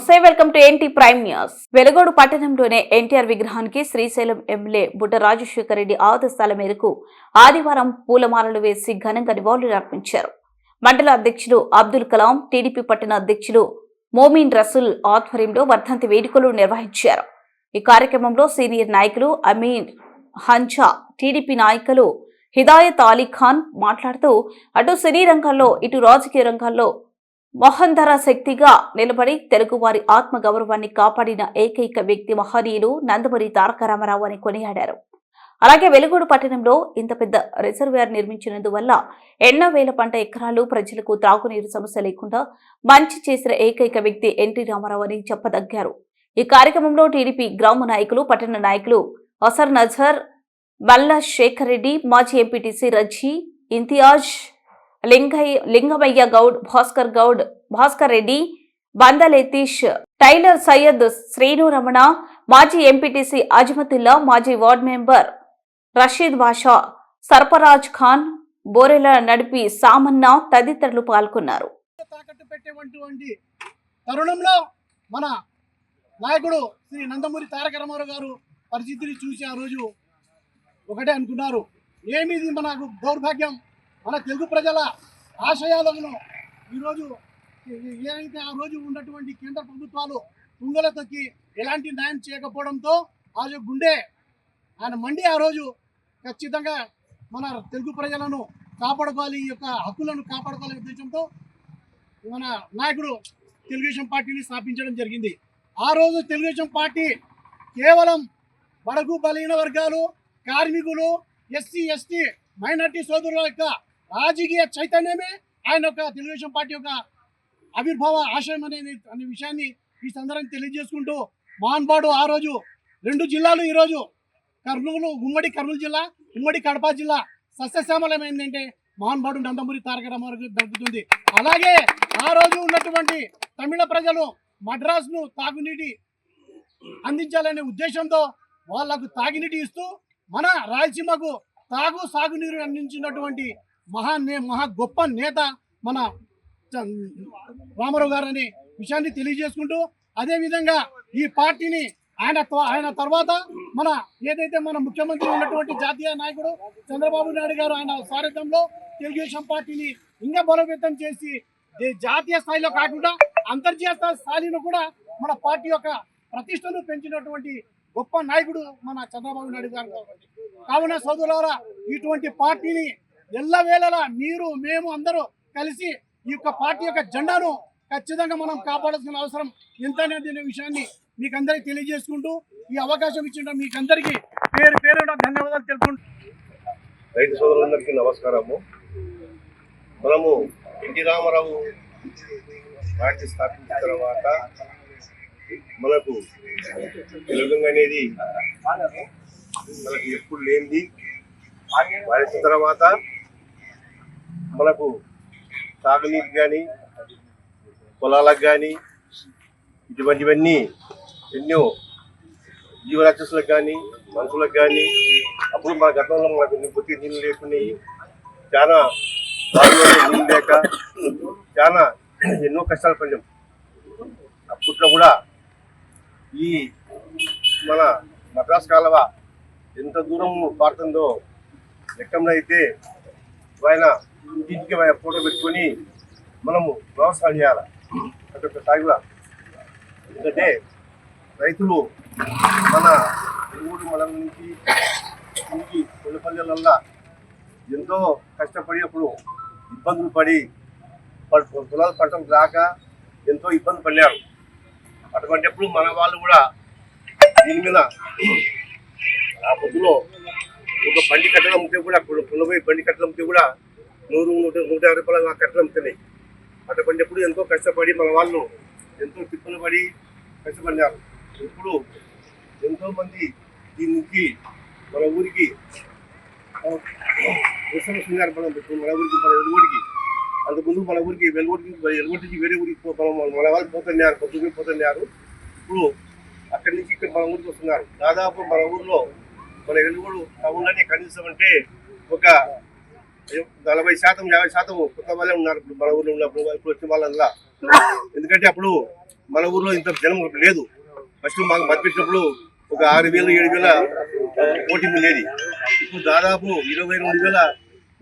నమస్తే, welcome to NT prime news. Velugodu పట్టణంలోనే ఎన్టీఆర్ విగ్రహానికి శ్రీశైలం ఎమ్మెల్యే బుడ్డ రాజశేఖర రెడ్డి ఆదేశాల మేరకు ఆదివారం పూలమాలలు వేసి ఘనంగా నివాళులు అర్పించారు. మండల అధ్యక్షులు అబ్దుల్ కలాం, టీడీపీ పట్టణ అధ్యక్షులు మోమిన్ రసూల్ ఆధ్వర్యంలో వర్ధంతి వేడుకలు నిర్వహించారు. ఈ కార్యక్రమంలో సీనియర్ నాయకులు అమీన్ హంజా, టీడీపీ నాయకులు హిదాయత్ అలీ ఖాన్ మాట్లాడుతూ అటు సినీ రంగంలో ఇటు రాజకీయ రంగాల్లో మహంధర శక్తిగా నిలబడి తెలుగువారి ఆత్మగౌరవాన్ని కాపాడిన ఏకైక వ్యక్తి మహనీయులు నందమూరి తారక రామారావు అని కొనియాడారు. అలాగే వెలుగోడు పట్టణంలో ఇంత పెద్ద రిజర్వాయర్ నిర్మించినందువల్ల ఎన్నో వేల పంట ఎకరాలు ప్రజలకు త్రాగునీరు సమస్య లేకుండా మంచి చేసిన ఏకైక వ్యక్తి ఎన్టీ రామారావు అని చెప్పదగ్గారు. ఈ కార్యక్రమంలో టీడీపీ గ్రామ నాయకులు, పట్టణ నాయకులు అసర్ నజర్, మల్లా శేఖర్ రెడ్డి, మాజీ ఎంపీటీసీ రజీ ఇంతియాజ్, లింగమయ్య గౌడ్, భాస్కర్ రెడ్డి, బందలెతీష్, టైలర్ సయ్యద్, శ్రీను రమణ, మాజీ ఎంపీటీసీ అజ్మతుల్లా, మాజీ వార్డ్ మెంబర్ రషీద్ బాషా, సర్ఫరాజ్ ఖాన్, బోరెల నడిపి సామన్న తదితరులు పాల్గొన్నారు. తరుణంలో మన నాయకుడు శ్రీ నందమూరి తారక రామారావు గారు పరిస్థితిని చూసి ఆ రోజు ఒకటే అనుకున్నారు, ఏమిది మనకు దౌర్భాగ్యం, మన తెలుగు ప్రజల ఆశయాలను ఈరోజు ఏదైతే ఆ రోజు ఉన్నటువంటి కేంద్ర ప్రభుత్వాలు తుంగల తొక్కి ఎలాంటి న్యాయం చేయకపోవడంతో ఆ రోజు గుండె ఆయన మండి ఆ రోజు ఖచ్చితంగా మన తెలుగు ప్రజలను కాపాడుకోవాలి, ఈ యొక్క హక్కులను కాపాడుకోవాలనే ఉద్దేశంతో మన నాయకుడు తెలుగుదేశం పార్టీని స్థాపించడం జరిగింది. ఆ రోజు తెలుగుదేశం పార్టీ కేవలం బడుగు బలహీన వర్గాలు, కార్మికులు, ఎస్సీ ఎస్టీ మైనార్టీ సోదరుల యొక్క రాజకీయ చైతన్యమే ఆయన యొక్క తెలుగుదేశం పార్టీ యొక్క ఆవిర్భావ ఆశయం అనే విషయాన్ని ఈ సందర్భంగా తెలియజేసుకుంటూ మహాన్బాడు ఆ రోజు 2 జిల్లాలు ఈరోజు కర్నూలు, ఉమ్మడి కర్నూలు జిల్లా, ఉమ్మడి కడప జిల్లా సస్యశ్యామలం ఏంటంటే మహాన్బాడు నందమూరి తారక రామారావు దక్కుతుంది. అలాగే ఆ రోజు ఉన్నటువంటి తమిళ ప్రజలు మద్రాసును తాగునీటి అందించాలనే ఉద్దేశంతో వాళ్లకు తాగునీటి ఇస్తూ మన రాయలసీమకు సాగునీరు అందించినటువంటి మహా గొప్ప నేత మన రామారావు గారు అనే విషయాన్ని తెలియజేసుకుంటూ, అదేవిధంగా ఈ పార్టీని ఆయన తర్వాత మన ఏదైతే మన ముఖ్యమంత్రి ఉన్నటువంటి జాతీయ నాయకుడు చంద్రబాబు నాయుడు గారు ఆయన సారథ్యంలో తెలుగుదేశం పార్టీని ఇంకా బలోపేతం చేసి జాతీయ స్థాయిలో కాకుండా అంతర్జాతీయ స్థాయిలో కూడా మన పార్టీ యొక్క ప్రతిష్టను పెంచినటువంటి గొప్ప నాయకుడు మన చంద్రబాబు నాయుడు గారు. కావున సోదరులారా, ఇటువంటి పార్టీని ఎల్లవేళలా మీరు మేము అందరూ కలిసి ఈ యొక్క పార్టీ యొక్క జెండాను ఖచ్చితంగా మనం కాపాడాల్సిన అవసరం ఎంతనే విషయాన్ని మీకు అందరికీ తెలియజేసుకుంటూ ఈ అవకాశం ఇచ్చిన మీకు అందరికీ పేరు పేరున ధన్యవాదాలు తెలుపుకుంటూ, రైతు సోదరులందరికీ నమస్కారము. మనము ఎన్టీ రామారావు పార్టీ స్థాపించిన తర్వాత మనకు తెలుగు అనేది మనకు ఎప్పుడు లేనిది. వారిన తర్వాత మనకు తాగునీరు కానీ, పొలాలకు కానీ, ఇటువంటివన్నీ ఎన్నో జీవరాక్షసులకు కానీ, మనుషులకు కానీ, అప్పుడు మన గతంలో మనకు బొత్తి నీళ్ళు లేకున్నాయి, చాలా నీళ్ళు లేక చాలా ఎన్నో కష్టాలు పడినాం. అప్పట్లో కూడా ఈ మన మద్రాసు కాలువ ఎంత దూరం పారుతుందో లెక్కలో అయితే ఆయన ఇంటికి ఫోటో పెట్టుకొని మనము వ్యవసాయం చేయాలి. అదొక సాగులా. ఎందుకంటే రైతులు మన వెలుగోడు మండలం నుంచి ఇంటికి కొల్లపల్లెలల్లా ఎంతో కష్టపడి అప్పుడు ఇబ్బందులు పడి పొలాల పంటలు రాక ఎంతో ఇబ్బంది పడినారు. అటువంటిప్పుడు మన వాళ్ళు కూడా దీని మీద ఆ పొద్దులో ఒక బండి కట్టడం అమ్మితే కూడా పొలపోయి బండి కట్టడం అమ్మితే కూడా 100-150 రూపాయలు ఆ కట్టడం అమ్ముతున్నాయి. అటువంటిప్పుడు ఎంతో కష్టపడి మన వాళ్ళు ఎంతో తిప్పులు పడి కష్టపడినారు. ఇప్పుడు ఎంతోమంది దీని నుంచి మన ఊరికి వస్తున్నారు. మన ఊరికి మన వెలుగోడికి అంతకుముందు మన ఊరికి వెలుగొట్టి వేరే ఊరికి మన వాళ్ళు పోతున్నారు, పొద్దుకి పోతున్నారు. ఇప్పుడు అక్కడి నుంచి ఇక్కడ మన ఊరికి వస్తున్నారు. దాదాపు మన ఊర్లో మన వెలుగోడు టౌన్లోనే కనీసం అంటే ఒక 40%, 50% కొత్త వాళ్ళే ఉన్నారు ఇప్పుడు మన ఊర్లో ఉన్నప్పుడు. ఇప్పుడు వచ్చిన వాళ్ళంతా ఎందుకంటే అప్పుడు మన ఊర్లో ఇంత జనం లేదు. ఫస్ట్ మాకు మతిపెట్టినప్పుడు ఒక 6,000 7,000 ఓటింగ్ ఉండేది. ఇప్పుడు దాదాపు 22,000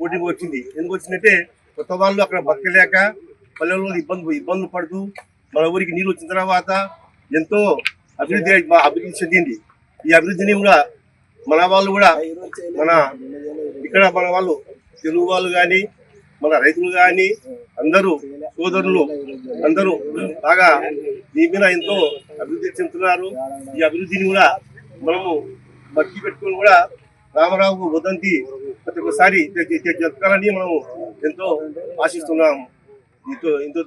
ఓటింగ్ వచ్చింది. ఎందుకు వచ్చిందంటే కొత్త వాళ్ళు అక్కడ బతకలేక పల్లెల్లో ఇబ్బందులు పడుతూ మన ఊరికి నీళ్ళు వచ్చిన తర్వాత ఎంతో అభివృద్ధి చెందింది. ఈ అభివృద్ధిని కూడా మన వాళ్ళు కూడా మన వాళ్ళు తెలుగు వాళ్ళు కానీ మన రైతులు కానీ అందరూ సోదరులు అందరూ బాగా దీని మీద ఎంతో అభివృద్ధి చెందుతున్నారు. ఈ అభివృద్ధిని కూడా మనము భక్తి పెట్టుకుని కూడా రామారావు వదంతి ప్రతి ఒక్కసారి చెప్తారని మనము ఎంతో ఆశిస్తున్నాము. ఇంతో